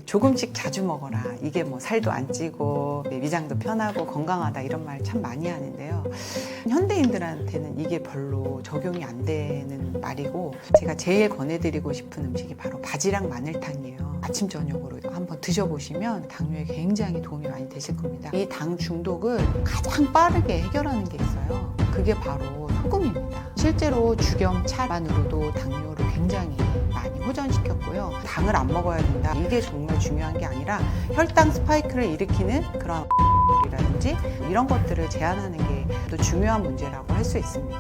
조금씩 자주 먹어라. 이게 뭐 살도 안 찌고 위장도 편하고 건강하다 이런 말 참 많이 하는데요. 현대인들한테는 이게 별로 적용이 안 되는 말이고, 제가 제일 권해드리고 싶은 음식이 바로 바지락 마늘탕이에요. 아침 저녁으로 한번 드셔보시면 당뇨에 굉장히 도움이 많이 되실 겁니다. 이 당 중독을 가장 빠르게 해결하는 게 있어요. 그게 바로 소금입니다. 실제로 죽염차만으로도 당뇨를 굉장히 많이 호전시켰고요. 당을 안 먹어야 된다. 이게 정말 중요한 게 아니라 혈당 스파이크를 일으키는 그런 이라든지 이런 것들을 제한하는 게 또 중요한 문제라고 할 수 있습니다.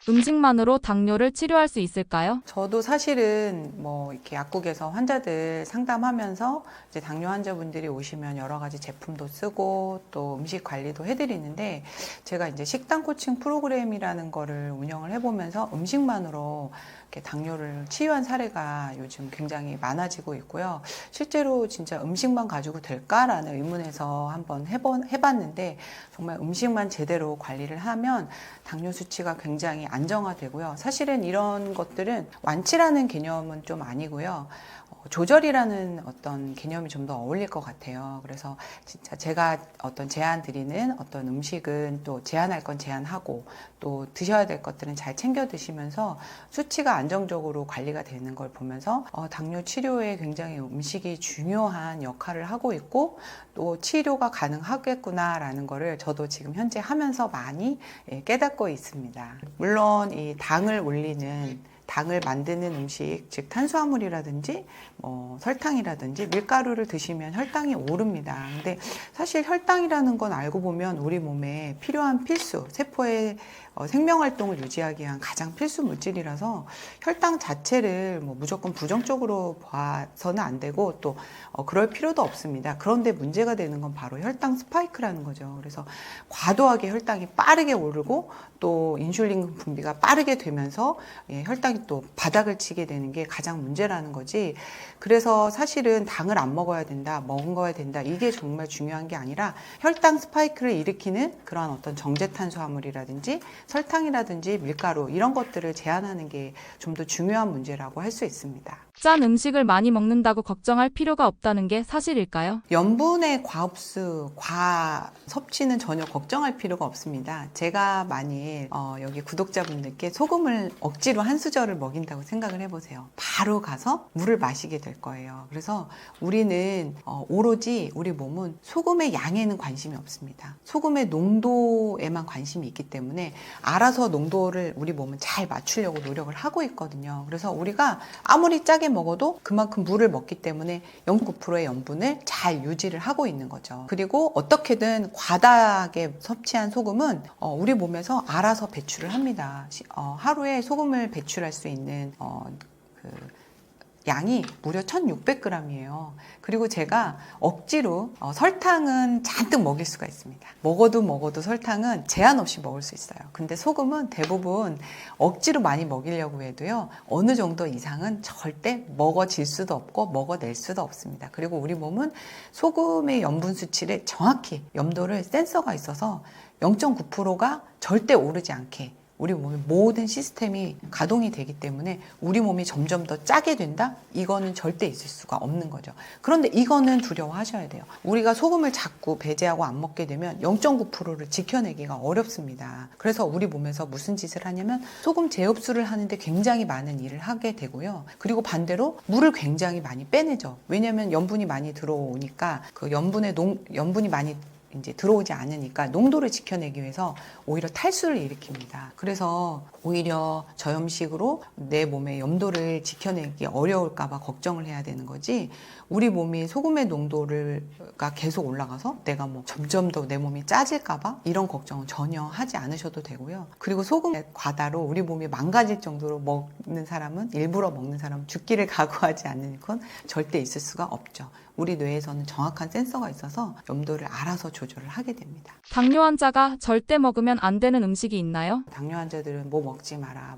음식만으로 당뇨를 치료할 수 있을까요? 저도 사실은 뭐 이렇게 약국에서 환자들 상담하면서 이제 당뇨 환자분들이 오시면 여러 가지 제품도 쓰고 또 음식 관리도 해드리는데, 제가 이제 식단 코칭 프로그램이라는 거를 운영을 해보면서 음식만으로 이렇게 당뇨를 치유한 사례가 요즘 굉장히 많아지고 있고요. 실제로 진짜 음식만 가지고 될까라는 의문에서 한번 해봤는데, 정말 음식만 제대로 관리를 하면 당뇨 수치가 굉장히 안정화되고요. 사실은 이런 것들은 완치라는 개념은 좀 아니고요. 조절이라는 어떤 개념이 좀 더 어울릴 것 같아요. 그래서 진짜 제가 어떤 제안 드리는 어떤 음식은 또 제한할 건 제한하고 또 드셔야 될 것들은 잘 챙겨 드시면서 수치가 안정적으로 관리가 되는 걸 보면서 당뇨 치료에 굉장히 음식이 중요한 역할을 하고 있고 또 치료가 가능하겠구나라는 거를 저도 지금 현재 하면서 많이 깨닫고 있습니다. 물론 이 당을 만드는 음식, 즉 탄수화물이라든지 설탕이라든지 밀가루를 드시면 혈당이 오릅니다. 근데 사실 혈당이라는 건 알고 보면 우리 몸에 필요한 필수, 세포의 생명활동을 유지하기 위한 가장 필수 물질이라서 혈당 자체를 무조건 부정적으로 봐서는 안 되고 또 그럴 필요도 없습니다. 그런데 문제가 되는 건 바로 혈당 스파이크라는 거죠. 그래서 과도하게 혈당이 빠르게 오르고 또 인슐린 분비가 빠르게 되면서 혈당이 또 바닥을 치게 되는 게 가장 문제라는 거지. 그래서 사실은 당을 안 먹어야 된다, 먹어야 된다, 이게 정말 중요한 게 아니라 혈당 스파이크를 일으키는 그러한 어떤 정제 탄수화물이라든지 설탕이라든지 밀가루 이런 것들을 제한하는 게 좀 더 중요한 문제라고 할 수 있습니다. 짠 음식을 많이 먹는다고 걱정할 필요가 없다는 게 사실일까요? 염분의 과흡수, 과섭취는 전혀 걱정할 필요가 없습니다. 제가 만일 여기 구독자분들께 소금을 억지로 한 수저를 먹인다고 생각을 해보세요. 바로 가서 물을 마시게 될 거예요. 그래서 우리는 오로지 우리 몸은 소금의 양에는 관심이 없습니다. 소금의 농도에만 관심이 있기 때문에 알아서 농도를 우리 몸은 잘 맞추려고 노력을 하고 있거든요. 그래서 우리가 아무리 짜게 먹어도 그만큼 물을 먹기 때문에 0.9%의 염분을 잘 유지를 하고 있는 거죠. 그리고 어떻게든 과다하게 섭취한 소금은 우리 몸에서 알아서 배출을 합니다. 하루에 소금을 배출할 수 있는 양이 무려 1600g이에요. 그리고 제가 억지로 설탕은 잔뜩 먹일 수가 있습니다. 먹어도 설탕은 제한 없이 먹을 수 있어요. 근데 소금은 대부분 억지로 많이 먹이려고 해도요, 어느 정도 이상은 절대 먹어질 수도 없고 먹어낼 수도 없습니다. 그리고 우리 몸은 소금의 염분 수치를 정확히 염도를 센서가 있어서 0.9%가 절대 오르지 않게 우리 몸의 모든 시스템이 가동이 되기 때문에 우리 몸이 점점 더 짜게 된다? 이거는 절대 있을 수가 없는 거죠. 그런데 이거는 두려워하셔야 돼요. 우리가 소금을 자꾸 배제하고 안 먹게 되면 0.9%를 지켜내기가 어렵습니다. 그래서 우리 몸에서 무슨 짓을 하냐면 소금 재흡수를 하는데 굉장히 많은 일을 하게 되고요. 그리고 반대로 물을 굉장히 많이 빼내죠. 왜냐하면 염분이 많이 들어오니까 그 염분이 많이 이제 들어오지 않으니까 농도를 지켜내기 위해서 오히려 탈수를 일으킵니다. 그래서 오히려 저염식으로 내 몸의 염도를 지켜내기 어려울까봐 걱정을 해야 되는 거지, 우리 몸이 소금의 농도가 계속 올라가서 내가 점점 더 내 몸이 짜질까봐 이런 걱정은 전혀 하지 않으셔도 되고요. 그리고 소금 과다로 우리 몸이 망가질 정도로 먹는 사람은, 일부러 먹는 사람은 죽기를 각오하지 않는 건 절대 있을 수가 없죠. 우리 뇌에서는 정확한 센서가 있어서 염도를 알아서 조절을 하게 됩니다. 당뇨 환자가 절대 먹으면 안 되는 음식이 있나요? 당뇨 환자들은 뭐 먹지 마라.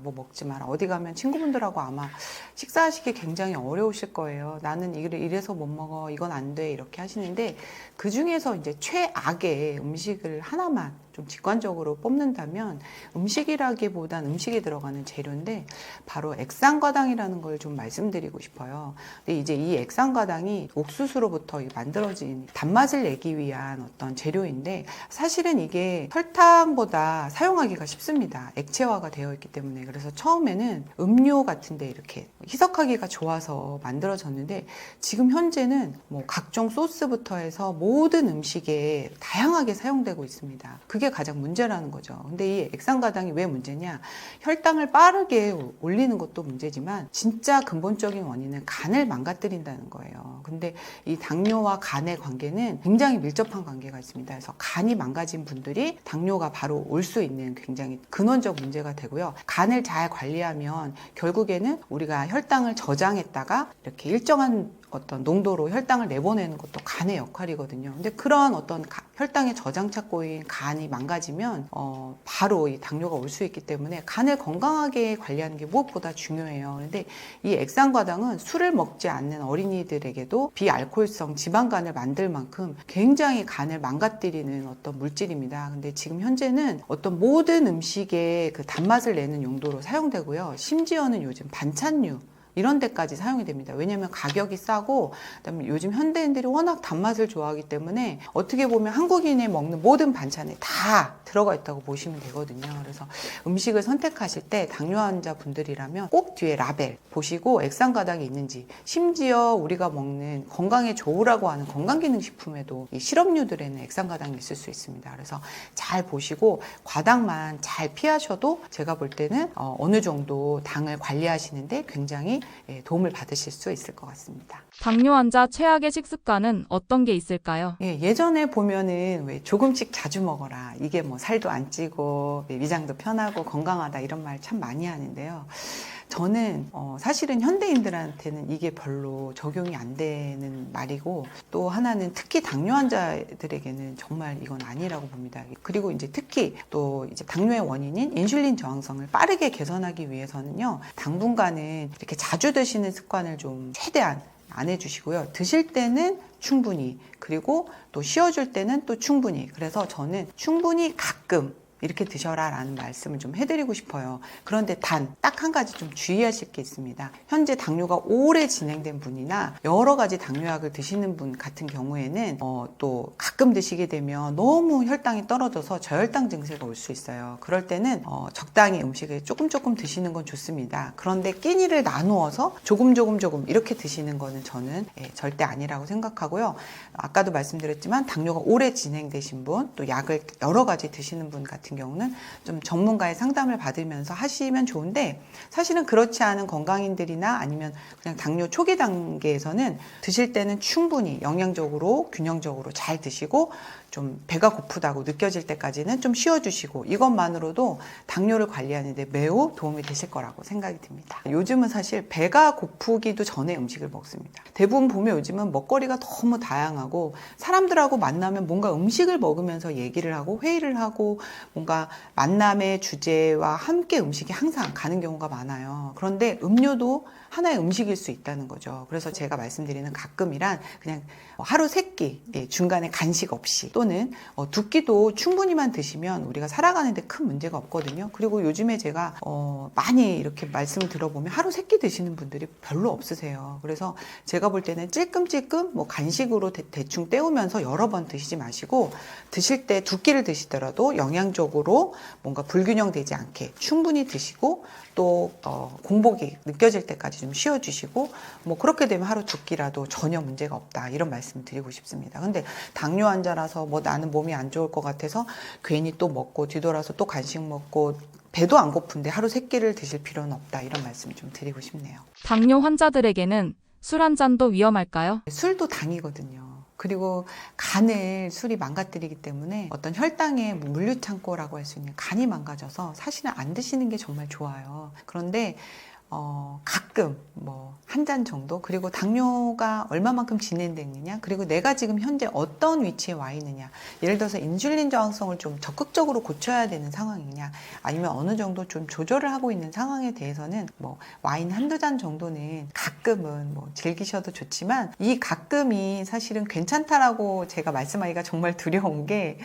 어디 가면 친구분들하고 아마 식사하시기 굉장히 어려우실 거예요. 나는 이래서 못 먹어. 이건 안 돼. 이렇게 하시는데, 그 중에서 이제 최악의 음식을 하나만 좀 직관적으로 뽑는다면 음식이라기보단 음식에 들어가는 재료인데 바로 액상과당이라는 걸 좀 말씀드리고 싶어요. 근데 이제 이 액상과당이 옥수수로부터 만들어진 단맛을 내기 위한 어떤 재료인데 사실은 이게 설탕보다 사용하기가 쉽습니다. 액체화가 되어 있기 때문에. 그래서 처음에는 음료 같은데 이렇게 희석하기가 좋아서 만들어졌는데 지금 현재는 뭐 각종 소스부터 해서 모든 음식에 다양하게 사용되고 있습니다. 그게 가장 문제라는 거죠. 근데 이 액상과당이 왜 문제냐? 혈당을 빠르게 올리는 것도 문제지만 진짜 근본적인 원인은 간을 망가뜨린다는 거예요. 근데 이 당뇨와 간의 관계는 굉장히 밀접한 관계가 있습니다. 그래서 간이 망가진 분들이 당뇨가 바로 올 수 있는 굉장히 근원적 문제가 되고요. 간을 잘 관리하면 결국에는 우리가 혈당을 저장했다가 이렇게 일정한 어떤 농도로 혈당을 내보내는 것도 간의 역할이거든요. 근데 그런 어떤 혈당의 저장 착고인 간이 망가지면 바로 이 당뇨가 올 수 있기 때문에 간을 건강하게 관리하는 게 무엇보다 중요해요. 그런데 이 액상과당은 술을 먹지 않는 어린이들에게도 비알코올성 지방간을 만들 만큼 굉장히 간을 망가뜨리는 어떤 물질입니다. 근데 지금 현재는 어떤 모든 음식에 그 단맛을 내는 용도로 사용되고요. 심지어는 요즘 반찬류 이런 데까지 사용이 됩니다. 왜냐하면 가격이 싸고 그다음에 요즘 현대인들이 워낙 단맛을 좋아하기 때문에 어떻게 보면 한국인이 먹는 모든 반찬에 다 들어가 있다고 보시면 되거든요. 그래서 음식을 선택하실 때 당뇨 환자분들이라면 꼭 뒤에 라벨 보시고 액상과당이 있는지, 심지어 우리가 먹는 건강에 좋으라고 하는 건강기능식품에도 이 실험류들에는 액상과당이 있을 수 있습니다. 그래서 잘 보시고 과당만 잘 피하셔도 제가 볼 때는 어느 정도 당을 관리하시는데 굉장히 도움을 받으실 수 있을 것 같습니다. 당뇨 환자 최악의 식습관은 어떤 게 있을까요? 예전에 보면은 왜 조금씩 자주 먹어라. 이게 뭐 살도 안 찌고 위장도 편하고 건강하다 이런 말 참 많이 하는데요. 저는 사실은 현대인들한테는 이게 별로 적용이 안 되는 말이고 또 하나는 특히 당뇨 환자들에게는 정말 이건 아니라고 봅니다. 그리고 이제 특히 또 이제 당뇨의 원인인 인슐린 저항성을 빠르게 개선하기 위해서는요. 당분간은 이렇게 자주 드시는 습관을 좀 최대한 안 해주시고요. 드실 때는 충분히, 그리고 또 쉬어줄 때는 또 충분히. 그래서 저는 충분히 가끔 이렇게 드셔라 라는 말씀을 좀 해드리고 싶어요. 그런데 단 딱 한 가지 좀 주의하실 게 있습니다. 현재 당뇨가 오래 진행된 분이나 여러 가지 당뇨약을 드시는 분 같은 경우에는 또 가끔 드시게 되면 너무 혈당이 떨어져서 저혈당 증세가 올 수 있어요. 그럴 때는 적당히 음식을 조금 드시는 건 좋습니다. 그런데 끼니를 나누어서 조금 이렇게 드시는 거는 저는 절대 아니라고 생각하고요. 아까도 말씀드렸지만 당뇨가 오래 진행되신 분, 또 약을 여러 가지 드시는 분 같은 경우는 좀 전문가의 상담을 받으면서 하시면 좋은데 사실은 그렇지 않은 건강인들이나 아니면 그냥 당뇨 초기 단계에서는 드실 때는 충분히 영양적으로 균형적으로 잘 드시고 좀 배가 고프다고 느껴질 때까지는 좀 쉬어주시고 이것만으로도 당뇨를 관리하는 데 매우 도움이 되실 거라고 생각이 듭니다. 요즘은 사실 배가 고프기도 전에 음식을 먹습니다. 대부분 보면 요즘은 먹거리가 너무 다양하고 사람들하고 만나면 뭔가 음식을 먹으면서 얘기를 하고 회의를 하고 뭔가 만남의 주제와 함께 음식이 항상 가는 경우가 많아요. 그런데 음료도 하나의 음식일 수 있다는 거죠. 그래서 제가 말씀드리는 가끔이란 그냥 하루 3끼 중간에 간식 없이 또는 2끼도 충분히만 드시면 우리가 살아가는데 큰 문제가 없거든요. 그리고 요즘에 제가 많이 이렇게 말씀을 들어보면 하루 3끼 드시는 분들이 별로 없으세요. 그래서 제가 볼 때는 찔끔찔끔 뭐 간식으로 대충 때우면서 여러 번 드시지 마시고 드실 때 2끼를 드시더라도 영양적으로 뭔가 불균형되지 않게 충분히 드시고 또 공복이 느껴질 때까지 좀 쉬어주시고 뭐 그렇게 되면 하루 2끼라도 전혀 문제가 없다 이런 말씀을 드리고 싶습니다. 근데 당뇨 환자라서 뭐 나는 몸이 안 좋을 것 같아서 괜히 또 먹고 뒤돌아서 또 간식 먹고 배도 안 고픈데 하루 3끼를 드실 필요는 없다 이런 말씀을 좀 드리고 싶네요. 당뇨 환자들에게는 술 한 잔도 위험할까요? 술도 당이거든요. 그리고 간을 술이 망가뜨리기 때문에 어떤 혈당의 물류창고라고 할 수 있는 간이 망가져서 사실은 안 드시는 게 정말 좋아요. 그런데 가끔 뭐 한 잔 정도, 그리고 당뇨가 얼마만큼 진행됐느냐, 그리고 내가 지금 현재 어떤 위치에 와 있느냐, 예를 들어서 인슐린 저항성을 좀 적극적으로 고쳐야 되는 상황이냐, 아니면 어느 정도 좀 조절을 하고 있는 상황에 대해서는 뭐 와인 한두 잔 정도는 가끔은 뭐 즐기셔도 좋지만 이 가끔이 사실은 괜찮다라고 제가 말씀하기가 정말 두려운 게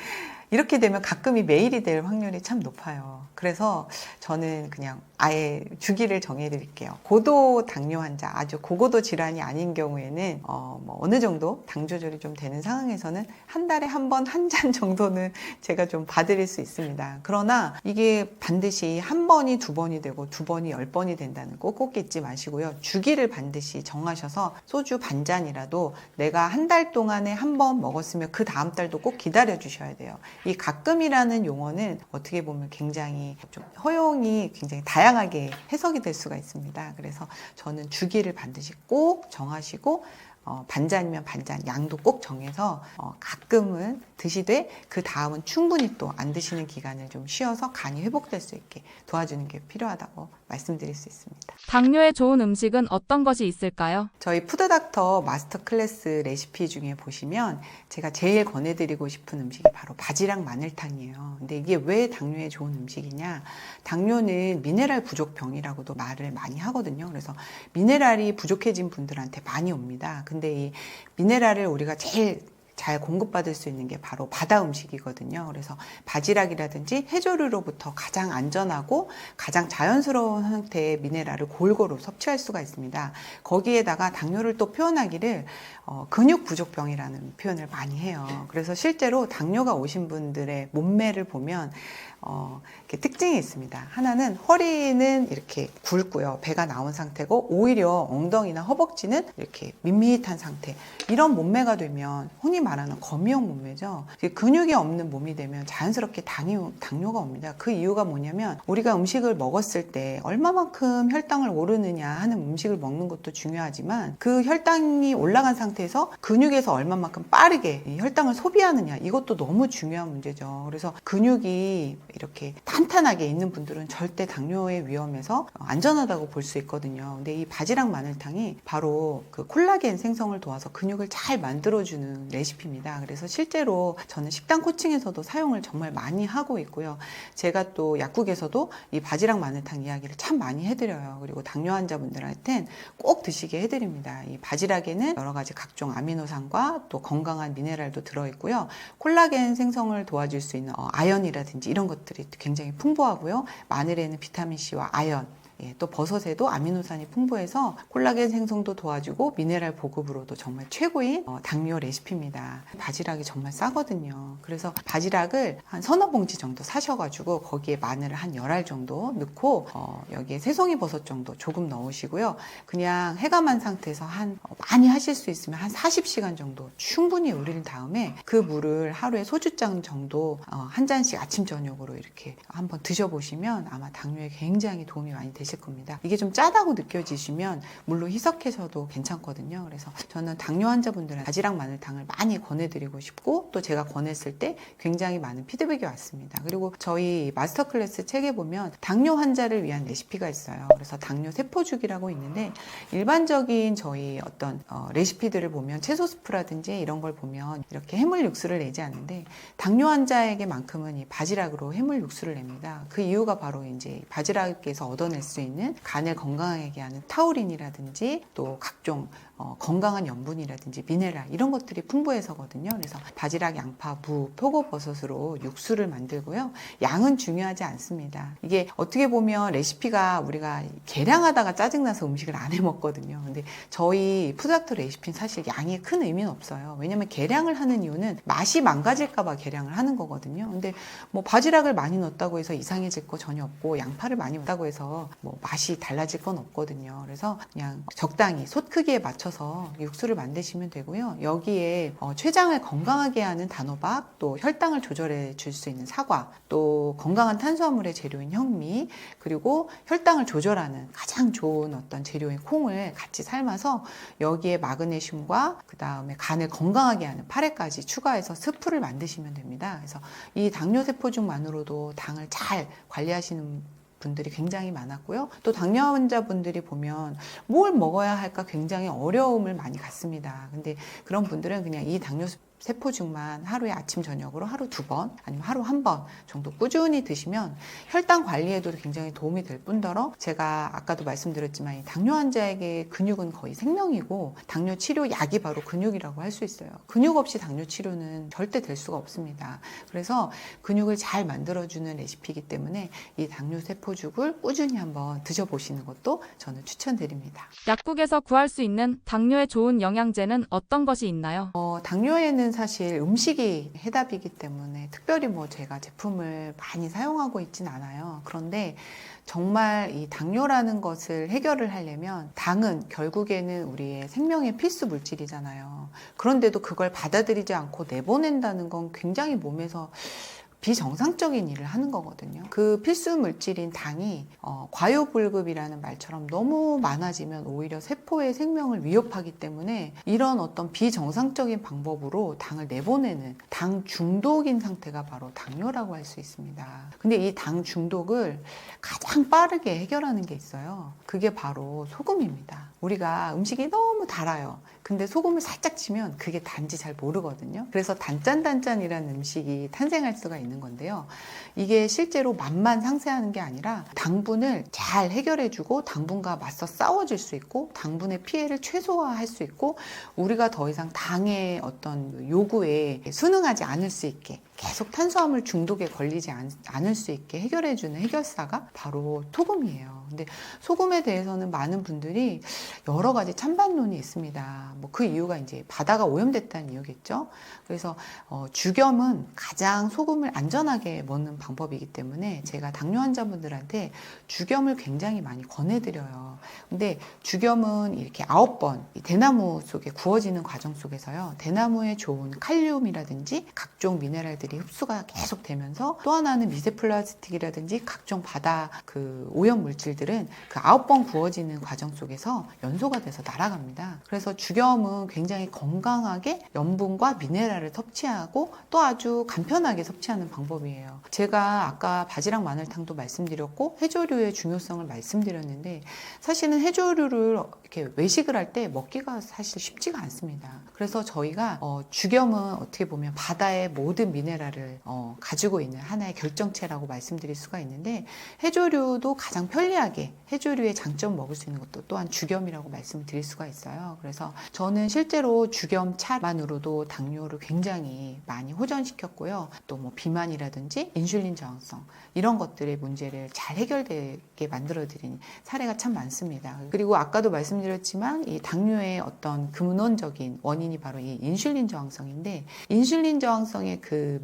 이렇게 되면 가끔이 매일이 될 확률이 참 높아요. 그래서 저는 그냥 아예 주기를 정해드릴게요. 고도 당뇨 환자, 아주 고고도 질환이 아닌 경우에는 어느 정도 당 조절이 좀 되는 상황에서는 한 달에 한 번 한 잔 정도는 제가 좀 봐드릴 수 있습니다. 그러나 이게 반드시 한 번이 두 번이 되고 두 번이 10번이 된다는 꼭 잊지 마시고요. 주기를 반드시 정하셔서 소주 반 잔이라도 내가 한 달 동안에 한 번 먹었으면 그 다음 달도 꼭 기다려 주셔야 돼요. 이 가끔이라는 용어는 어떻게 보면 굉장히 좀 허용이 굉장히 다양하게 해석이 될 수가 있습니다. 그래서 저는 주기를 반드시 꼭 정하시고 반잔이면 반잔 양도 꼭 정해서 가끔은 드시되 그 다음은 충분히 또 안 드시는 기간을 좀 쉬어서 간이 회복될 수 있게 도와주는 게 필요하다고 말씀드릴 수 있습니다. 당뇨에 좋은 음식은 어떤 것이 있을까요? 저희 푸드닥터 마스터 클래스 레시피 중에 보시면 제가 제일 권해드리고 싶은 음식이 바로 바지락 마늘탕이에요. 근데 이게 왜 당뇨에 좋은 음식이냐? 당뇨는 미네랄 부족병이라고도 말을 많이 하거든요. 그래서 미네랄이 부족해진 분들한테 많이 옵니다. 근데 이 미네랄을 우리가 제일 잘 공급받을 수 있는 게 바로 바다 음식이거든요. 그래서 바지락이라든지 해조류로부터 가장 안전하고 가장 자연스러운 형태의 미네랄을 골고루 섭취할 수가 있습니다. 거기에다가 당뇨를 또 표현하기를 근육 부족병이라는 표현을 많이 해요. 그래서 실제로 당뇨가 오신 분들의 몸매를 보면 이렇게 특징이 있습니다. 하나는 허리는 이렇게 굵고요. 배가 나온 상태고 오히려 엉덩이나 허벅지는 이렇게 밋밋한 상태. 이런 몸매가 되면 흔히 말하는 거미형 몸매죠. 근육이 없는 몸이 되면 자연스럽게 당뇨가 옵니다. 그 이유가 뭐냐면 우리가 음식을 먹었을 때 얼마만큼 혈당을 오르느냐 하는 음식을 먹는 것도 중요하지만 그 혈당이 올라간 상태에서 근육에서 얼마만큼 빠르게 이 혈당을 소비하느냐 이것도 너무 중요한 문제죠. 그래서 근육이 이렇게 탄탄하게 있는 분들은 절대 당뇨의 위험에서 안전하다고 볼 수 있거든요. 근데 이 바지락 마늘탕이 바로 그 콜라겐 생성을 도와서 근육을 잘 만들어주는 레시피입니다. 그래서 실제로 저는 식단 코칭에서도 사용을 정말 많이 하고 있고요. 제가 또 약국에서도 이 바지락 마늘탕 이야기를 참 많이 해드려요. 그리고 당뇨 환자분들한테는 꼭 드시게 해드립니다. 이 바지락에는 여러 가지 각종 아미노산과 또 건강한 미네랄도 들어있고요. 콜라겐 생성을 도와줄 수 있는 아연이라든지 이런 것들이 굉장히 풍부하고요. 마늘에는 비타민C와 아연, 또 버섯에도 아미노산이 풍부해서 콜라겐 생성도 도와주고 미네랄 보급으로도 정말 최고인 당뇨 레시피입니다. 바지락이 정말 싸거든요. 그래서 바지락을 한 서너 봉지 정도 사셔가지고 거기에 마늘을 한 10알 정도 넣고 여기에 새송이 버섯 정도 조금 넣으시고요. 그냥 해감한 상태에서 많이 하실 수 있으면 한 40시간 정도 충분히 우린 다음에 그 물을 하루에 소주잔 정도 한 잔씩 아침 저녁으로 이렇게 한번 드셔보시면 아마 당뇨에 굉장히 도움이 많이 되실 겁니다. 이게 좀 짜다고 느껴지시면 물로 희석해서도 괜찮거든요. 그래서 저는 당뇨 환자분들은 바지락 마늘탕을 많이 권해드리고 싶고 또 제가 권했을 때 굉장히 많은 피드백이 왔습니다. 그리고 저희 마스터 클래스 책에 보면 당뇨 환자를 위한 레시피가 있어요. 그래서 당뇨 세포죽이라고 있는데 일반적인 저희 어떤 레시피들을 보면 채소 스프라든지 이런 걸 보면 이렇게 해물 육수를 내지 않는데 당뇨 환자에게만큼은 이 바지락으로 해물 육수를 냅니다. 그 이유가 바로 이제 바지락에서 얻어낼 수 있는 간을 건강하게 하는 타우린이라든지 또 각종 건강한 염분이라든지 미네랄 이런 것들이 풍부해서거든요. 그래서 바지락, 양파, 무, 표고버섯으로 육수를 만들고요. 양은 중요하지 않습니다. 이게 어떻게 보면 레시피가 우리가 계량하다가 짜증나서 음식을 안 해 먹거든요. 근데 저희 푸드닥터 레시피는 사실 양이 큰 의미는 없어요. 왜냐면 계량을 하는 이유는 맛이 망가질까봐 계량을 하는 거거든요. 근데 뭐 바지락을 많이 넣었다고 해서 이상해질 거 전혀 없고 양파를 많이 넣었다고 해서 뭐 맛이 달라질 건 없거든요. 그래서 그냥 적당히 솥 크기에 맞춰서 육수를 만드시면 되고요. 여기에 췌장을 건강하게 하는 단호박, 또 혈당을 조절해 줄 수 있는 사과, 또 건강한 탄수화물의 재료인 현미, 그리고 혈당을 조절하는 가장 좋은 어떤 재료인 콩을 같이 삶아서 여기에 마그네슘과 그 다음에 간을 건강하게 하는 파래까지 추가해서 스프를 만드시면 됩니다. 그래서 이 당뇨 세포죽만으로도 당을 잘 관리하시는 분들이 굉장히 많았고요. 또 당뇨 환자분들이 보면 뭘 먹어야 할까 굉장히 어려움을 많이 갖습니다. 근데 그런 분들은 그냥 이 당뇨 세포죽만 하루에 아침 저녁으로 하루 2번 아니면 하루 1번 정도 꾸준히 드시면 혈당 관리에도 굉장히 도움이 될 뿐더러 제가 아까도 말씀드렸지만 이 당뇨 환자에게 근육은 거의 생명이고 당뇨 치료 약이 바로 근육이라고 할 수 있어요. 근육 없이 당뇨 치료는 절대 될 수가 없습니다. 그래서 근육을 잘 만들어주는 레시피이기 때문에 이 당뇨 세포죽을 꾸준히 한번 드셔보시는 것도 저는 추천드립니다. 약국에서 구할 수 있는 당뇨에 좋은 영양제는 어떤 것이 있나요? 당뇨에는 사실 음식이 해답이기 때문에 특별히 뭐 제가 제품을 많이 사용하고 있진 않아요. 그런데 정말 이 당뇨라는 것을 해결을 하려면 당은 결국에는 우리의 생명의 필수 물질이잖아요. 그런데도 그걸 받아들이지 않고 내보낸다는 건 굉장히 몸에서 비정상적인 일을 하는 거거든요. 그 필수 물질인 당이 과요불급이라는 말처럼 너무 많아지면 오히려 세포의 생명을 위협하기 때문에 이런 어떤 비정상적인 방법으로 당을 내보내는 당 중독인 상태가 바로 당뇨라고 할 수 있습니다. 근데 이 당 중독을 가장 빠르게 해결하는 게 있어요. 그게 바로 소금입니다. 우리가 음식이 너무 달아요. 근데 소금을 살짝 치면 그게 단지 잘 모르거든요. 그래서 단짠단짠이라는 음식이 탄생할 수가 있는 건데요. 이게 실제로 맛만 상쇄하는 게 아니라 당분을 잘 해결해주고 당분과 맞서 싸워줄 수 있고 당분의 피해를 최소화할 수 있고 우리가 더 이상 당의 어떤 요구에 순응하지 않을 수 있게 계속 탄수화물 중독에 걸리지 않을 수 있게 해결해주는 해결사가 바로 소금이에요. 근데 소금에 대해서는 많은 분들이 여러 가지 찬반론이 있습니다. 뭐 그 이유가 이제 바다가 오염됐다는 이유겠죠. 그래서 죽염은 가장 소금을 안전하게 먹는 방법이기 때문에 제가 당뇨 환자분들한테 죽염을 굉장히 많이 권해드려요. 근데 죽염은 이렇게 9번 대나무 속에 구워지는 과정 속에서요. 대나무에 좋은 칼륨이라든지 각종 미네랄들이 흡수가 계속 되면서 또 하나는 미세 플라스틱이라든지 각종 바다 그 오염 물질들은 그 9번 구워지는 과정 속에서 연소가 돼서 날아갑니다. 그래서 죽염은 굉장히 건강하게 염분과 미네랄을 섭취하고 또 아주 간편하게 섭취하는 방법이에요. 제가 아까 바지락 마늘탕도 말씀드렸고 해조류의 중요성을 말씀드렸는데 사실은 해조류를 이렇게 외식을 할 때 먹기가 사실 쉽지가 않습니다. 그래서 저희가 죽염은 어떻게 보면 바다의 모든 미네랄을 가지고 있는 하나의 결정체라고 말씀드릴 수가 있는데 해조류도 가장 편리하게 해조류의 장점 먹을 수 있는 것도 또한 죽염이라고 말씀드릴 수가 있어요. 그래서 저는 실제로 죽염 차만으로도 당뇨를 굉장히 많이 호전시켰고요. 또 뭐 비만이라든지 인슐린 저항성 이런 것들의 문제를 잘 해결되게 만들어드린 사례가 참 많습니다. 그리고 아까도 말씀드렸지만 이 당뇨의 어떤 근원적인 원인이 바로 이 인슐린 저항성인데 인슐린 저항성의 그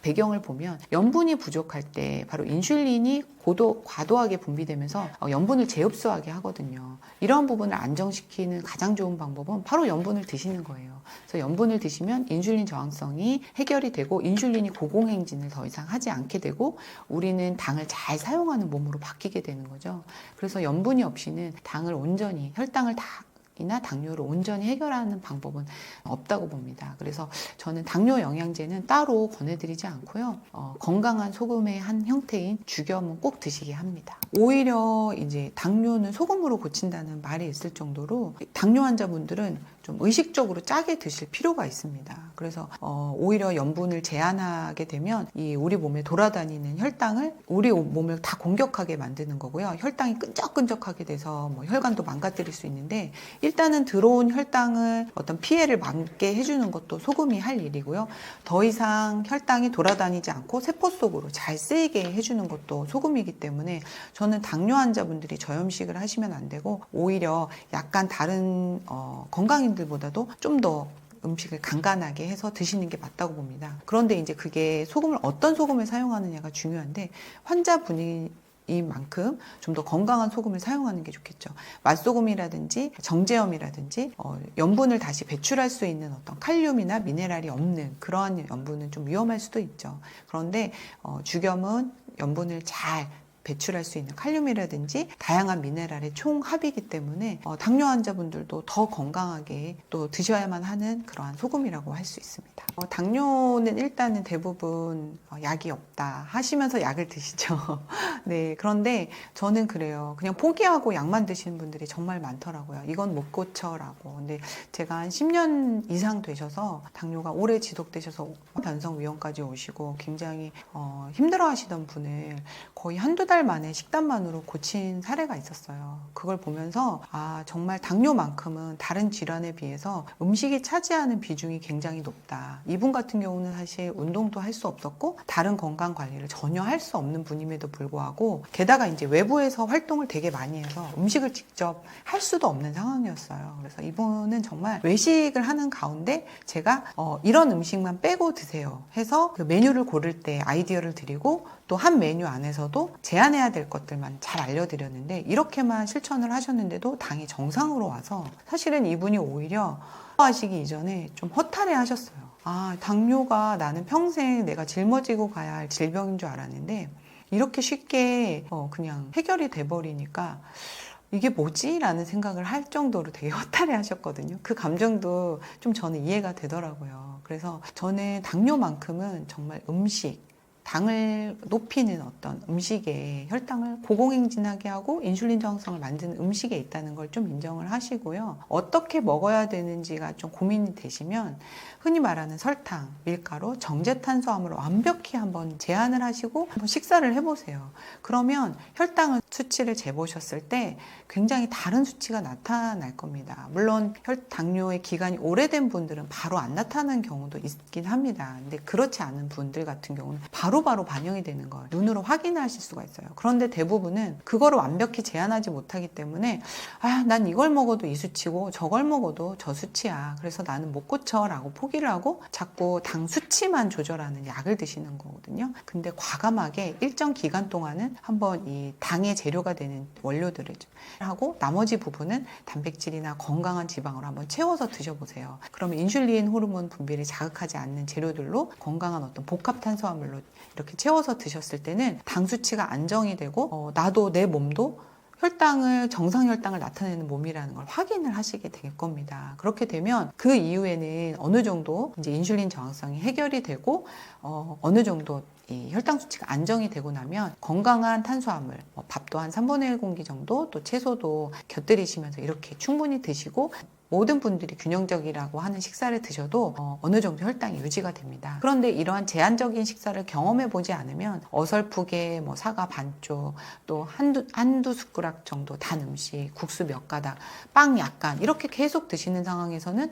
배경을 보면 염분이 부족할 때 바로 인슐린이 과도하게 분비되면서 염분을 재흡수하게 하거든요. 이런 부분을 안정시키는 가장 좋은 방법은 바로 염분을 드시는 거예요. 그래서 염분을 드시면 인슐린 저항성이 해결이 되고 인슐린이 고공행진을 더 이상 하지 않게 되고 우리는 당을 잘 사용하는 몸으로 바뀌게 되는 거죠. 그래서 염분이 없이는 당을 온전히 혈당을 이나 당뇨를 온전히 해결하는 방법은 없다고 봅니다. 그래서 저는 당뇨 영양제는 따로 권해드리지 않고요. 건강한 소금의 한 형태인 죽염은 꼭 드시게 합니다. 오히려 이제 당뇨는 소금으로 고친다는 말이 있을 정도로 당뇨 환자분들은 좀 의식적으로 짜게 드실 필요가 있습니다. 그래서 오히려 염분을 제한하게 되면 이 우리 몸에 돌아다니는 혈당을 우리 몸을 다 공격하게 만드는 거고요. 혈당이 끈적끈적하게 돼서 뭐 혈관도 망가뜨릴 수 있는데 일단은 들어온 혈당을 어떤 피해를 막게 해주는 것도 소금이 할 일이고요. 더 이상 혈당이 돌아다니지 않고 세포 속으로 잘 쓰이게 해주는 것도 소금이기 때문에 저는 당뇨 환자분들이 저염식을 하시면 안 되고 오히려 약간 다른 건강인들보다도 좀 더 음식을 간간하게 해서 드시는 게 맞다고 봅니다. 그런데 이제 그게 어떤 소금을 사용하느냐가 중요한데 환자분이 이만큼 좀 더 건강한 소금을 사용하는 게 좋겠죠. 맛소금이라든지 정제염이라든지 염분을 다시 배출할 수 있는 어떤 칼륨이나 미네랄이 없는 그러한 염분은 좀 위험할 수도 있죠. 그런데 죽염은 염분을 잘 배출할 수 있는 칼륨이라든지 다양한 미네랄의 총합이기 때문에 당뇨 환자분들도 더 건강하게 또 드셔야만 하는 그러한 소금이라고 할 수 있습니다. 당뇨는 일단은 대부분 약이 없다 하시면서 약을 드시죠. 네, 그런데 저는 그래요. 그냥 포기하고 약만 드시는 분들이 정말 많더라고요. 이건 못 고쳐라고. 근데 제가 한 10년 이상 되셔서 당뇨가 오래 지속되셔서 변성위험까지 오시고 굉장히 힘들어 하시던 분을 거의 한두 달 만에 식단만으로 고친 사례가 있었어요. 그걸 보면서 정말 당뇨만큼은 다른 질환에 비해서 음식이 차지하는 비중이 굉장히 높다. 이분 같은 경우는 사실 운동도 할 수 없었고 다른 건강 관리를 전혀 할 수 없는 분임에도 불구하고 게다가 이제 외부에서 활동을 되게 많이 해서 음식을 직접 할 수도 없는 상황이었어요. 그래서 이분은 정말 외식을 하는 가운데 제가 이런 음식만 빼고 드세요 해서 그 메뉴를 고를 때 아이디어를 드리고 또 한 메뉴 안에서도 제한해야 될 것들만 잘 알려드렸는데 이렇게만 실천을 하셨는데도 당이 정상으로 와서 사실은 이분이 오히려 하시기 이전에 좀 허탈해 하셨어요. 당뇨가 나는 평생 내가 짊어지고 가야 할 질병인 줄 알았는데 이렇게 쉽게 그냥 해결이 돼버리니까 이게 뭐지? 라는 생각을 할 정도로 되게 허탈해 하셨거든요. 그 감정도 좀 저는 이해가 되더라고요. 그래서 저는 당뇨만큼은 정말 음식, 당을 높이는 어떤 음식에 혈당을 고공행진하게 하고 인슐린 저항성을 만드는 음식에 있다는 걸 좀 인정을 하시고요. 어떻게 먹어야 되는지가 좀 고민이 되시면 흔히 말하는 설탕, 밀가루, 정제탄수화물을 완벽히 한번 제한을 하시고 한번 식사를 해보세요. 그러면 혈당 수치를 재보셨을 때 굉장히 다른 수치가 나타날 겁니다. 물론 당뇨의 기간이 오래된 분들은 바로 안 나타나는 경우도 있긴 합니다. 근데 그렇지 않은 분들 같은 경우는 바로바로 반영이 되는 걸 눈으로 확인하실 수가 있어요. 그런데 대부분은 그거를 완벽히 제한하지 못하기 때문에 난 이걸 먹어도 이 수치고 저걸 먹어도 저 수치야. 그래서 나는 못 고쳐라고 포기를 하고 자꾸 당 수치만 조절하는 약을 드시는 거거든요. 근데 과감하게 일정 기간 동안은 한번 이 당의 재료가 되는 원료들을 좀 하고 나머지 부분은 단백질이나 건강한 지방으로 한번 채워서 드셔보세요. 그러면 인슐린 호르몬 분비를 자극하지 않는 재료들로 건강한 어떤 복합 탄수화물로 이렇게 채워서 드셨을 때는 당 수치가 안정이 되고 나도 내 몸도 정상 혈당을 나타내는 몸이라는 걸 확인을 하시게 될 겁니다. 그렇게 되면 그 이후에는 어느 정도 이제 인슐린 저항성이 해결이 되고 어느 정도 이 혈당 수치가 안정이 되고 나면 건강한 탄수화물, 밥도 한 3분의 1 공기 정도, 또 채소도 곁들이시면서 이렇게 충분히 드시고 모든 분들이 균형적이라고 하는 식사를 드셔도 어느 정도 혈당이 유지가 됩니다. 그런데 이러한 제한적인 식사를 경험해 보지 않으면 어설프게 사과 반쪽, 또 한두 숟가락 정도 단 음식, 국수 몇 가닥, 빵 약간 이렇게 계속 드시는 상황에서는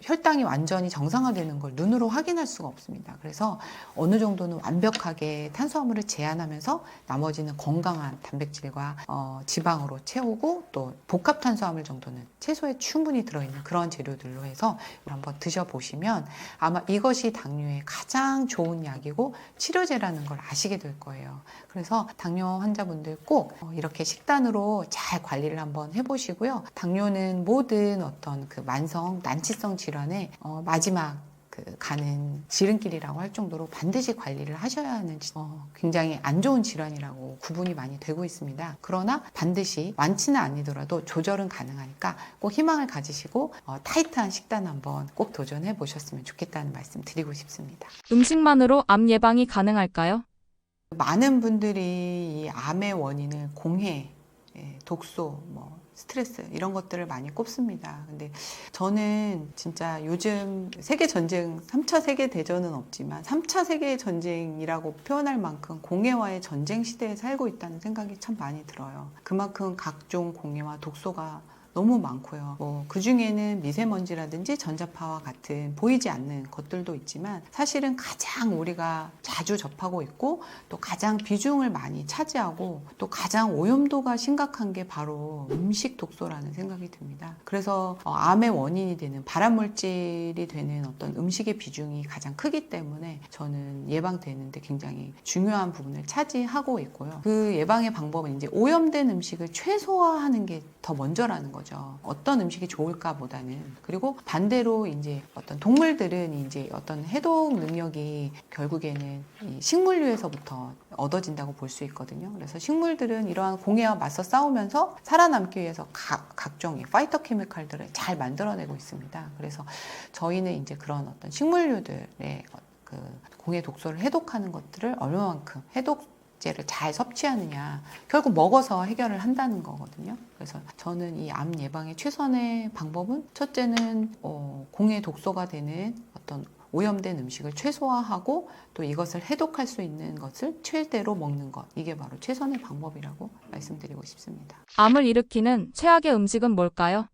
혈당이 완전히 정상화되는 걸 눈으로 확인할 수가 없습니다. 그래서 어느 정도는 완벽하게 탄수화물을 제한하면서 나머지는 건강한 단백질과 지방으로 채우고 또 복합 탄수화물 정도는 채소에 충분히 들어있는 그런 재료들로 해서 한번 드셔보시면 아마 이것이 당뇨에 가장 좋은 약이고 치료제라는 걸 아시게 될 거예요. 그래서 당뇨 환자분들 꼭 이렇게 식단으로 잘 관리를 한번 해보시고요. 당뇨는 모든 어떤 그 만성 난치성 질환의 마지막 가는 지름길이라고 할 정도로 반드시 관리를 하셔야 하는 굉장히 안 좋은 질환이라고 구분이 많이 되고 있습니다. 그러나 반드시 완치는 아니더라도 조절은 가능하니까 꼭 희망을 가지시고 타이트한 식단 한번 꼭 도전해 보셨으면 좋겠다는 말씀 드리고 싶습니다. 음식만으로 암 예방이 가능할까요? 많은 분들이 이 암의 원인을 공해, 독소, 스트레스 이런 것들을 많이 꼽습니다. 근데 저는 진짜 요즘 세계전쟁, 3차 세계대전은 없지만 3차 세계전쟁이라고 표현할 만큼 공해와의 전쟁 시대에 살고 있다는 생각이 참 많이 들어요. 그만큼 각종 공해와 독소가 너무 많고요. 그 중에는 미세먼지라든지 전자파와 같은 보이지 않는 것들도 있지만 사실은 가장 우리가 자주 접하고 있고 또 가장 비중을 많이 차지하고 또 가장 오염도가 심각한 게 바로 음식 독소라는 생각이 듭니다. 그래서 암의 원인이 되는 발암물질이 되는 어떤 음식의 비중이 가장 크기 때문에 저는 예방되는데 굉장히 중요한 부분을 차지하고 있고요. 그 예방의 방법은 이제 오염된 음식을 최소화하는 게 더 먼저라는 거죠. 거죠. 어떤 음식이 좋을까보다는. 그리고 반대로 이제 어떤 동물들은 이제 어떤 해독 능력이 결국에는 이 식물류에서부터 얻어진다고 볼 수 있거든요. 그래서 식물들은 이러한 공해와 맞서 싸우면서 살아남기 위해서 각종 파이터 케미칼들을 잘 만들어내고 있습니다. 그래서 저희는 이제 그런 어떤 식물류들의 그 공해 독소를 해독하는 것들을 얼마만큼 해독제를 잘 섭취하느냐, 결국 먹어서 해결을 한다는 거거든요. 그래서 저는 이 암 예방의 최선의 방법은 첫째는 공해 독소가 되는 어떤 오염된 음식을 최소화하고 또 이것을 해독할 수 있는 것을 최대로 먹는 것. 이게 바로 최선의 방법이라고 말씀드리고 싶습니다. 암을 일으키는 최악의 음식은 뭘까요?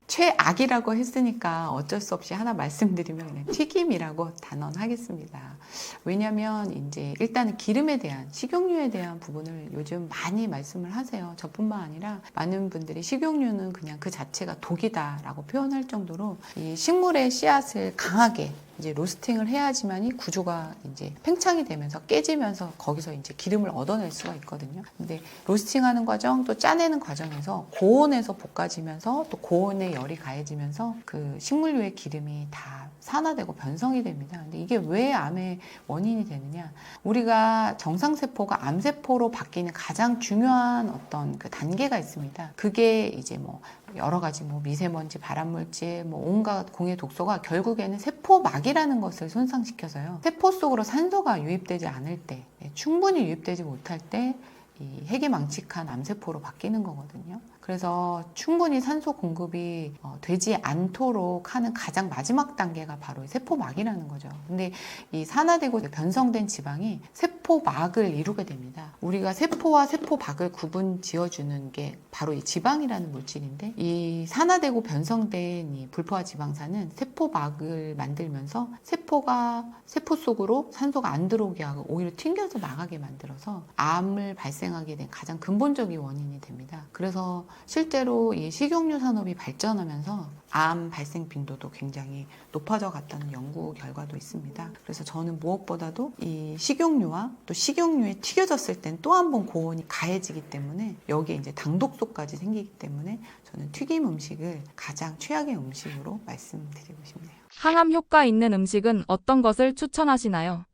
최악이라고 했으니까 어쩔 수 없이 하나 말씀드리면 그냥 튀김이라고 단언하겠습니다. 왜냐하면 이제 일단은 기름에 대한 식용유에 대한 부분을 요즘 많이 말씀을 하세요. 저뿐만 아니라 많은 분들이 식용유는 그냥 그 자체가 독이다라고 표현할 정도로 이 식물의 씨앗을 강하게 이제 로스팅을 해야지만이 구조가 이제 팽창이 되면서 깨지면서 거기서 이제 기름을 얻어낼 수가 있거든요. 근데 로스팅하는 과정 또 짜내는 과정에서 고온에서 볶아지면서 또 고온의 열이 가해지면서 그 식물유의 기름이 다 산화되고 변성이 됩니다. 근데 이게 왜 암의 원인이 되느냐? 우리가 정상세포가 암세포로 바뀌는 가장 중요한 어떤 그 단계가 있습니다. 그게 이제 뭐 여러 가지 뭐 미세먼지, 발암물질, 뭐 온갖 공해 독소가 결국에는 세포막이라는 것을 손상시켜서요. 세포 속으로 산소가 유입되지 않을 때, 충분히 유입되지 못할 때 이 핵이 망측한 암세포로 바뀌는 거거든요. 그래서 충분히 산소 공급이 되지 않도록 하는 가장 마지막 단계가 바로 세포막이라는 거죠. 근데 이 산화되고 변성된 지방이 세포막을 이루게 됩니다. 우리가 세포와 세포막을 구분 지어주는 게 바로 이 지방이라는 물질인데, 이 산화되고 변성된 이 불포화 지방산은 세포막을 만들면서 세포가 세포 속으로 산소가 안 들어오게 하고 오히려 튕겨서 나가게 만들어서 암을 발생하게 된 가장 근본적인 원인이 됩니다. 그래서 실제로 이 식용유 산업이 발전하면서 암 발생 빈도도 굉장히 높아져 갔다는 연구 결과도 있습니다. 그래서 저는 무엇보다도 이 식용유와 또 식용유에 튀겨졌을 땐 또 한 번 고온이 가해지기 때문에 여기에 이제 당독소까지 생기기 때문에 저는 튀김 음식을 가장 최악의 음식으로 말씀드리고 싶네요. 항암 효과 있는 음식은 어떤 것을 추천하시나요?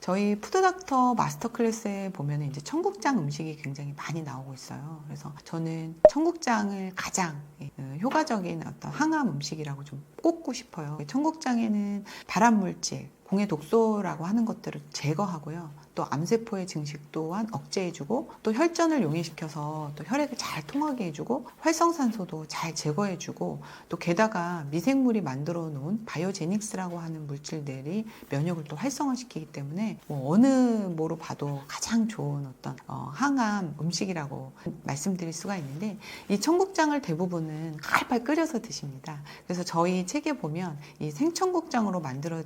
저희 푸드닥터 마스터 클래스에 보면 이제 청국장 음식이 굉장히 많이 나오고 있어요. 그래서 저는 청국장을 가장 효과적인 어떤 항암 음식이라고 좀 꼽고 싶어요. 청국장에는 발암물질, 공해 독소라고 하는 것들을 제거하고요. 또 암세포의 증식 또한 억제해주고 또 혈전을 용이시켜서 또 혈액을 잘 통하게 해주고 활성산소도 잘 제거해주고 또 게다가 미생물이 만들어 놓은 바이오제닉스라고 하는 물질들이 면역을 또 활성화시키기 때문에 뭐 어느 뭐로 봐도 가장 좋은 어떤 항암 음식이라고 말씀드릴 수가 있는데, 이 청국장을 대부분은 칼칼 끓여서 드십니다. 그래서 저희 책에 보면 이 생청국장으로 만들어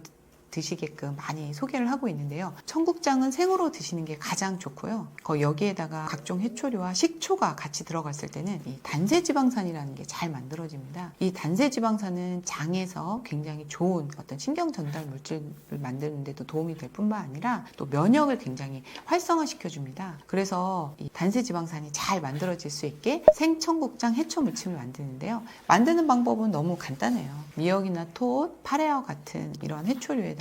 드시게끔 많이 소개를 하고 있는데요. 청국장은 생으로 드시는 게 가장 좋고요. 여기에다가 각종 해초류와 식초가 같이 들어갔을 때는 이 단세지방산이라는 게 잘 만들어집니다. 이 단세지방산은 장에서 굉장히 좋은 어떤 신경 전달 물질을 만드는 데도 도움이 될 뿐만 아니라 또 면역을 굉장히 활성화시켜 줍니다. 그래서 이 단세지방산이 잘 만들어질 수 있게 생청국장 해초 무침을 만드는데요. 만드는 방법은 너무 간단해요. 미역이나 톳, 파래와 같은 이러한 해초류에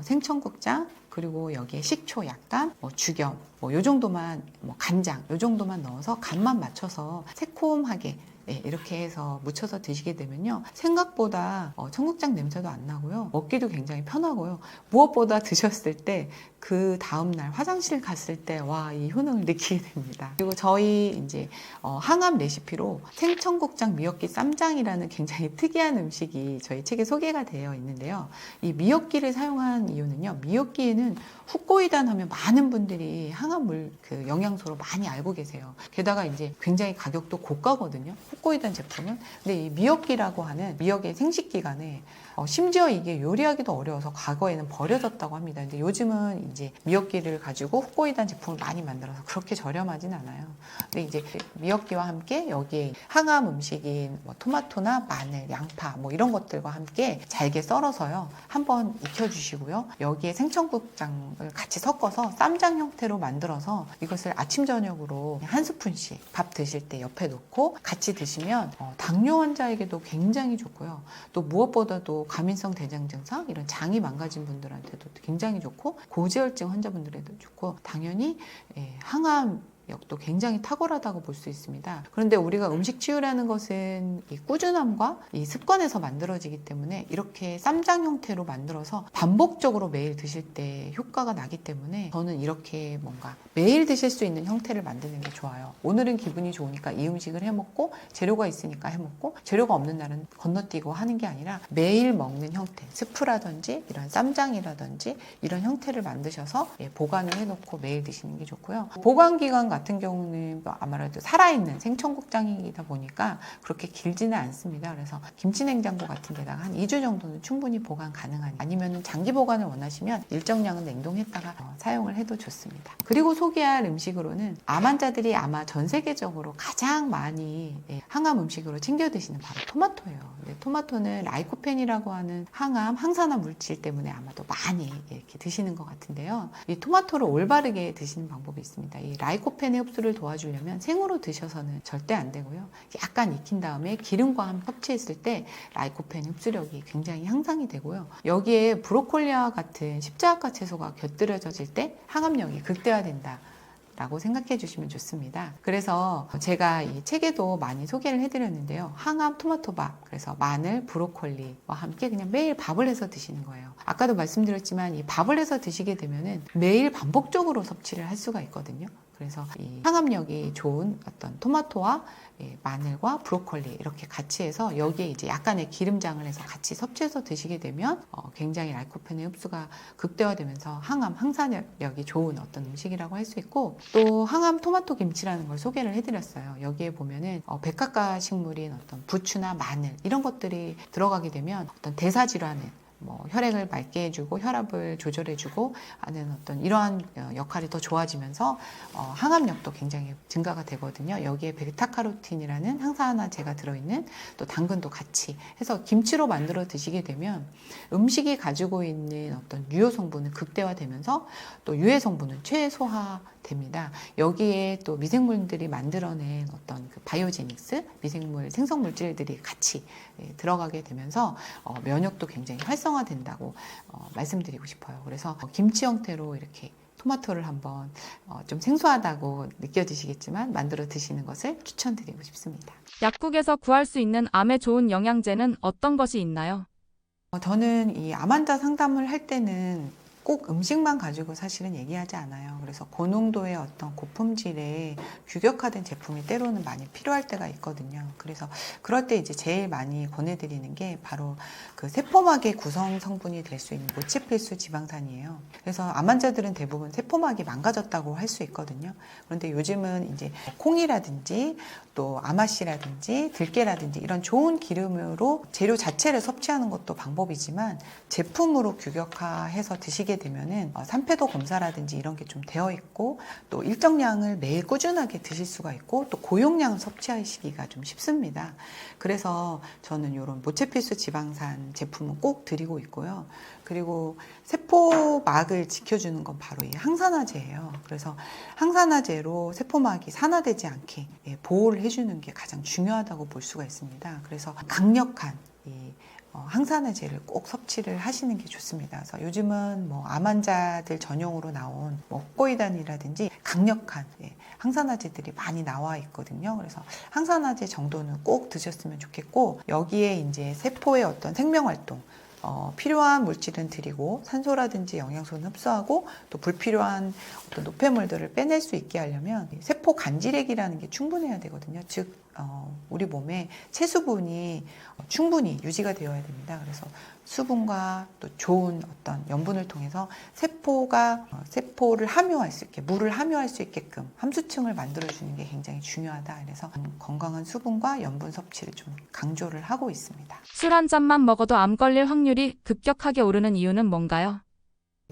생청국장, 그리고 여기에 식초 약간, 죽염, 요 정도만, 간장, 요 정도만 넣어서 간만 맞춰서 새콤하게 이렇게 해서 무쳐서 드시게 되면요, 생각보다 청국장 냄새도 안 나고요, 먹기도 굉장히 편하고요, 무엇보다 드셨을 때 그 다음날 화장실 갔을 때 와, 이 효능을 느끼게 됩니다. 그리고 저희 이제 항암 레시피로 생청국장 미역기 쌈장이라는 굉장히 특이한 음식이 저희 책에 소개가 되어 있는데요. 이 미역기를 사용한 이유는요, 미역기에는 훅고이단 하면 많은 분들이 항암물 그 영양소로 많이 알고 계세요. 게다가 이제 굉장히 가격도 고가거든요, 훅고이단 제품은. 근데 이 미역기라고 하는 미역의 생식 기간에 심지어 이게 요리하기도 어려워서 과거에는 버려졌다고 합니다. 근데 요즘은 이제 미역기를 가지고 훅고이단 제품을 많이 만들어서 그렇게 저렴하진 않아요. 근데 이제 미역기와 함께 여기에 항암 음식인 토마토나 마늘, 양파 이런 것들과 함께 잘게 썰어서요, 한번 익혀주시고요, 여기에 생청국장을 같이 섞어서 쌈장 형태로 만들어서 이것을 아침 저녁으로 한 스푼씩 밥 드실 때 옆에 놓고 같이 드시면 드시면 당뇨 환자에게도 굉장히 좋고요. 또 무엇보다도 과민성 대장 증상, 이런 장이 망가진 분들한테도 굉장히 좋고, 고지혈증 환자분들에도 좋고, 당연히 항암 역도 굉장히 탁월하다고 볼 수 있습니다. 그런데 우리가 음식 치유라는 것은 이 꾸준함과 이 습관에서 만들어지기 때문에 이렇게 쌈장 형태로 만들어서 반복적으로 매일 드실 때 효과가 나기 때문에 저는 이렇게 뭔가 매일 드실 수 있는 형태를 만드는 게 좋아요. 오늘은 기분이 좋으니까 이 음식을 해먹고, 재료가 있으니까 해먹고, 재료가 없는 날은 건너뛰고 하는 게 아니라 매일 먹는 형태, 스프라든지 이런 쌈장이라든지 이런 형태를 만드셔서 보관을 해놓고 매일 드시는 게 좋고요. 보관기간 같은 경우는 아무래도 살아있는 생청국장이다 보니까 그렇게 길지는 않습니다. 그래서 김치냉장고 같은 데다가 한 2주 정도는 충분히 보관 가능한, 아니면 장기 보관을 원하시면 일정량은 냉동했다가 사용을 해도 좋습니다. 그리고 소개할 음식으로는 암 환자들이 아마 전 세계적으로 가장 많이 항암 음식으로 챙겨 드시는 바로 토마토예요. 토마토는 라이코펜이라고 하는 항암, 항산화 물질 때문에 아마도 많이 이렇게 드시는 것 같은데요. 이 토마토를 올바르게 드시는 방법이 있습니다. 이 라이코펜의 흡수를 도와주려면 생으로 드셔서는 절대 안 되고요. 약간 익힌 다음에 기름과 함께 섭취했을 때 라이코펜 흡수력이 굉장히 향상이 되고요. 여기에 브로콜리와 같은 십자가 채소가 곁들여질 때 항암력이 극대화된다 라고 생각해 주시면 좋습니다. 그래서 제가 이 책에도 많이 소개를 해드렸는데요. 항암 토마토밥, 그래서 마늘, 브로콜리와 함께 그냥 매일 밥을 해서 드시는 거예요. 아까도 말씀드렸지만 이 밥을 해서 드시게 되면은 매일 반복적으로 섭취를 할 수가 있거든요. 그래서 이 항암력이 좋은 어떤 토마토와 마늘과 브로콜리 이렇게 같이 해서 여기에 이제 약간의 기름장을 해서 같이 섭취해서 드시게 되면 굉장히 라이코펜의 흡수가 극대화되면서 항암, 항산력이 좋은 어떤 음식이라고 할 수 있고, 또 항암 토마토 김치라는 걸 소개를 해드렸어요. 여기에 보면은 백합과 식물인 어떤 부추나 마늘 이런 것들이 들어가게 되면 어떤 대사 질환에 혈액을 맑게 해주고 혈압을 조절해주고 하는 어떤 이러한 역할이 더 좋아지면서 항암력도 굉장히 증가가 되거든요. 여기에 베타카로틴이라는 항산화제가 들어있는, 또 당근도 같이 해서 김치로 만들어 드시게 되면 음식이 가지고 있는 어떤 유효 성분은 극대화되면서 또 유해 성분은 최소화됩니다. 여기에 또 미생물들이 만들어낸 어떤 그 바이오제닉스, 미생물 생성 물질들이 같이 들어가게 되면서 면역도 굉장히 활성화된다고 말씀드리고 싶어요. 그래서 김치 형태로 이렇게 토마토를 한번 좀 생소하다고 느껴지시겠지만 만들어 드시는 것을 추천드리고 싶습니다. 약국에서 구할 수 있는 암에 좋은 영양제는 어떤 것이 있나요? 저는 이 암 환자 상담을 할 때는 꼭 음식만 가지고 사실은 얘기하지 않아요. 그래서 고농도의 어떤 고품질의 규격화된 제품이 때로는 많이 필요할 때가 있거든요. 그래서 그럴 때 이제 제일 많이 권해드리는 게 바로 그 세포막의 구성 성분이 될 수 있는 모체필수 지방산이에요. 그래서 암 환자들은 대부분 세포막이 망가졌다고 할 수 있거든요. 그런데 요즘은 이제 콩이라든지 또 아마씨라든지 들깨라든지 이런 좋은 기름으로 재료 자체를 섭취하는 것도 방법이지만, 제품으로 규격화해서 드시게 되면은 산패도 검사라든지 이런 게 좀 되어 있고, 또 일정량을 매일 꾸준하게 드실 수가 있고, 또 고용량을 섭취하시기가 좀 쉽습니다. 그래서 저는 이런 모체필수 지방산 제품은 꼭 드리고 있고요. 그리고 세포막을 지켜주는 건 바로 이 항산화제예요. 그래서 항산화제로 세포막이 산화되지 않게 보호를 해주는 게 가장 중요하다고 볼 수가 있습니다. 그래서 강력한 이 항산화제를 꼭 섭취를 하시는 게 좋습니다. 그래서 요즘은 암 환자들 전용으로 나온 코이단이라든지 강력한 항산화제들이 많이 나와 있거든요. 그래서 항산화제 정도는 꼭 드셨으면 좋겠고, 여기에 이제 세포의 어떤 생명활동, 필요한 물질은 드리고 산소라든지 영양소는 흡수하고, 또 불필요한 어떤 노폐물들을 빼낼 수 있게 하려면 세포 간질액이라는 게 충분해야 되거든요. 즉 우리 몸에 체수분이 충분히 유지가 되어야 됩니다. 그래서 수분과 또 좋은 어떤 염분을 통해서 세포를 함유할 수 있게, 물을 함유할 수 있게끔 함수층을 만들어주는 게 굉장히 중요하다. 그래서 건강한 수분과 염분 섭취를 좀 강조를 하고 있습니다. 술 한 잔만 먹어도 암 걸릴 확률이 급격하게 오르는 이유는 뭔가요?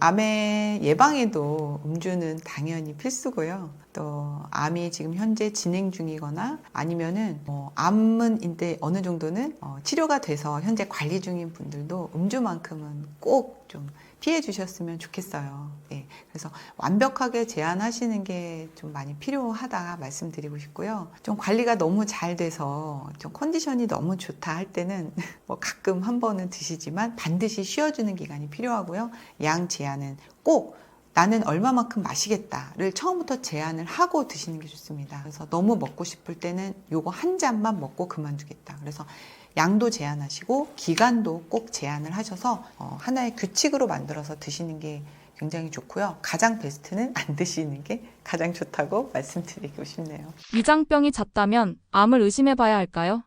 암의 예방에도 음주는 당연히 필수고요. 또 암이 지금 현재 진행 중이거나 아니면은 암은 이제 어느 정도는 치료가 돼서 현재 관리 중인 분들도 음주만큼은 꼭 좀 피해 주셨으면 좋겠어요. 예, 그래서 완벽하게 제한하시는 게 좀 많이 필요하다 말씀드리고 싶고요. 좀 관리가 너무 잘 돼서 좀 컨디션이 너무 좋다 할 때는 뭐 가끔 한 번은 드시지만 반드시 쉬어주는 기간이 필요하고요. 양 제한은 꼭 나는 얼마만큼 마시겠다를 처음부터 제한을 하고 드시는 게 좋습니다. 그래서 너무 먹고 싶을 때는 요거 한 잔만 먹고 그만두겠다. 그래서 양도 제한하시고 기간도 꼭 제한을 하셔서 하나의 규칙으로 만들어서 드시는 게 굉장히 좋고요. 가장 베스트는 안 드시는 게 가장 좋다고 말씀드리고 싶네요. 위장병이 잦다면 암을 의심해봐야 할까요?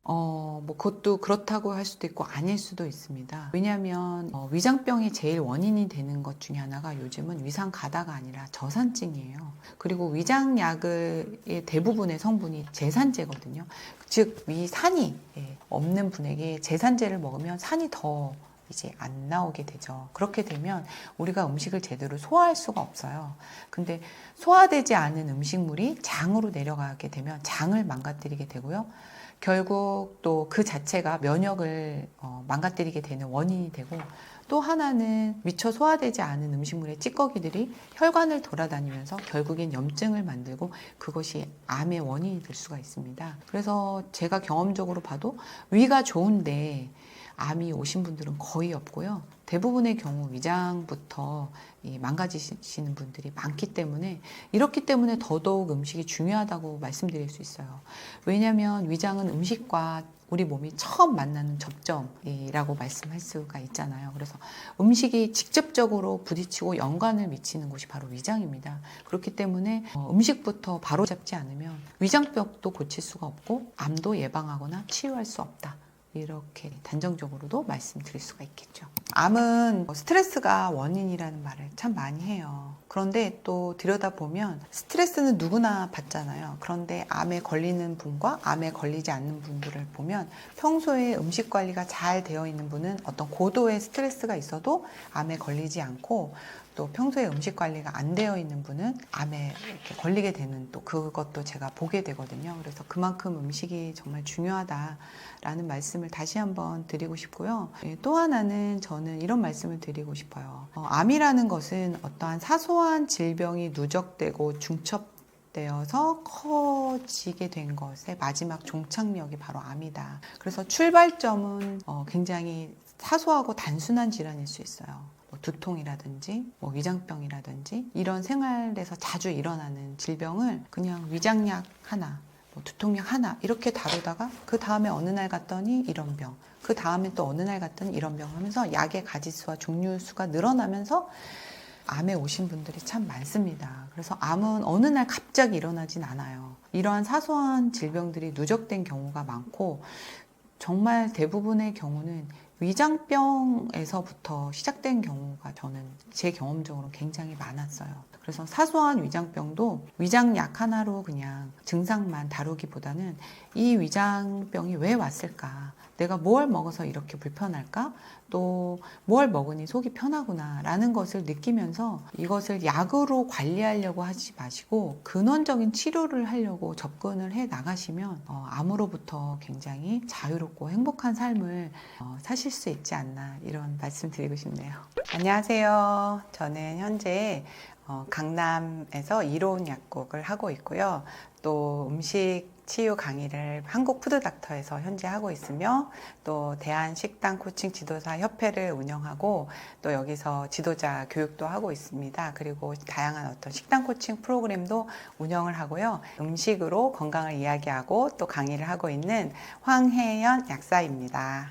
뭐 그것도 그렇다고 할 수도 있고 아닐 수도 있습니다. 왜냐하면 위장병이 제일 원인이 되는 것 중에 하나가 요즘은 위산 가다가 아니라 저산증이에요. 그리고 위장약의 대부분의 성분이 제산제거든요. 즉 위산이 없는 분에게 제산제를 먹으면 산이 더 이제 안 나오게 되죠. 그렇게 되면 우리가 음식을 제대로 소화할 수가 없어요. 근데 소화되지 않은 음식물이 장으로 내려가게 되면 장을 망가뜨리게 되고요. 결국 또 그 자체가 면역을 망가뜨리게 되는 원인이 되고, 또 하나는 미처 소화되지 않은 음식물의 찌꺼기들이 혈관을 돌아다니면서 결국엔 염증을 만들고 그것이 암의 원인이 될 수가 있습니다. 그래서 제가 경험적으로 봐도 위가 좋은데 암이 오신 분들은 거의 없고요. 대부분의 경우 위장부터 망가지시는 분들이 많기 때문에, 이렇기 때문에 더더욱 음식이 중요하다고 말씀드릴 수 있어요. 왜냐하면 위장은 음식과 우리 몸이 처음 만나는 접점이라고 말씀할 수가 있잖아요. 그래서 음식이 직접적으로 부딪히고 연관을 미치는 곳이 바로 위장입니다. 그렇기 때문에 음식부터 바로 잡지 않으면 위장병도 고칠 수가 없고 암도 예방하거나 치유할 수 없다. 이렇게 단정적으로도 말씀드릴 수가 있겠죠. 암은 스트레스가 원인이라는 말을 참 많이 해요. 그런데 또 들여다보면 스트레스는 누구나 받잖아요. 그런데 암에 걸리는 분과 암에 걸리지 않는 분들을 보면 평소에 음식 관리가 잘 되어 있는 분은 어떤 고도의 스트레스가 있어도 암에 걸리지 않고, 또 평소에 음식 관리가 안 되어 있는 분은 암에 이렇게 걸리게 되는 또 그것도 제가 보게 되거든요. 그래서 그만큼 음식이 정말 중요하다라는 말씀을 다시 한번 드리고 싶고요. 또 하나는 저는 이런 말씀을 드리고 싶어요. 암이라는 것은 어떠한 사소한 질병이 누적되고 중첩되어서 커지게 된 것의 마지막 종착역이 바로 암이다. 그래서 출발점은 굉장히 사소하고 단순한 질환일 수 있어요. 두통이라든지 위장병이라든지 이런 생활에서 자주 일어나는 질병을 그냥 위장약 하나, 두통약 하나 이렇게 다루다가 그 다음에 어느 날 갔더니 이런 병, 그 다음에 또 어느 날 갔더니 이런 병 하면서 약의 가지수와 종류 수가 늘어나면서 암에 오신 분들이 참 많습니다. 그래서 암은 어느 날 갑자기 일어나진 않아요. 이러한 사소한 질병들이 누적된 경우가 많고, 정말 대부분의 경우는 위장병에서부터 시작된 경우가 저는 제 경험적으로 굉장히 많았어요. 그래서 사소한 위장병도 위장약 하나로 그냥 증상만 다루기보다는 이 위장병이 왜 왔을까? 내가 뭘 먹어서 이렇게 불편할까? 또 뭘 먹으니 속이 편하구나 라는 것을 느끼면서 이것을 약으로 관리하려고 하지 마시고 근원적인 치료를 하려고 접근을 해 나가시면 암으로부터 굉장히 자유롭고 행복한 삶을 사실 수 있지 않나, 이런 말씀 드리고 싶네요. 안녕하세요. 저는 현재 강남에서 이로운 약국을 하고 있고요. 또 음식 치유 강의를 한국푸드닥터에서 현재 하고 있으며, 또 대한식단 코칭 지도사 협회를 운영하고 또 여기서 지도자 교육도 하고 있습니다. 그리고 다양한 어떤 식단 코칭 프로그램도 운영을 하고요. 음식으로 건강을 이야기하고 또 강의를 하고 있는 황혜연 약사입니다.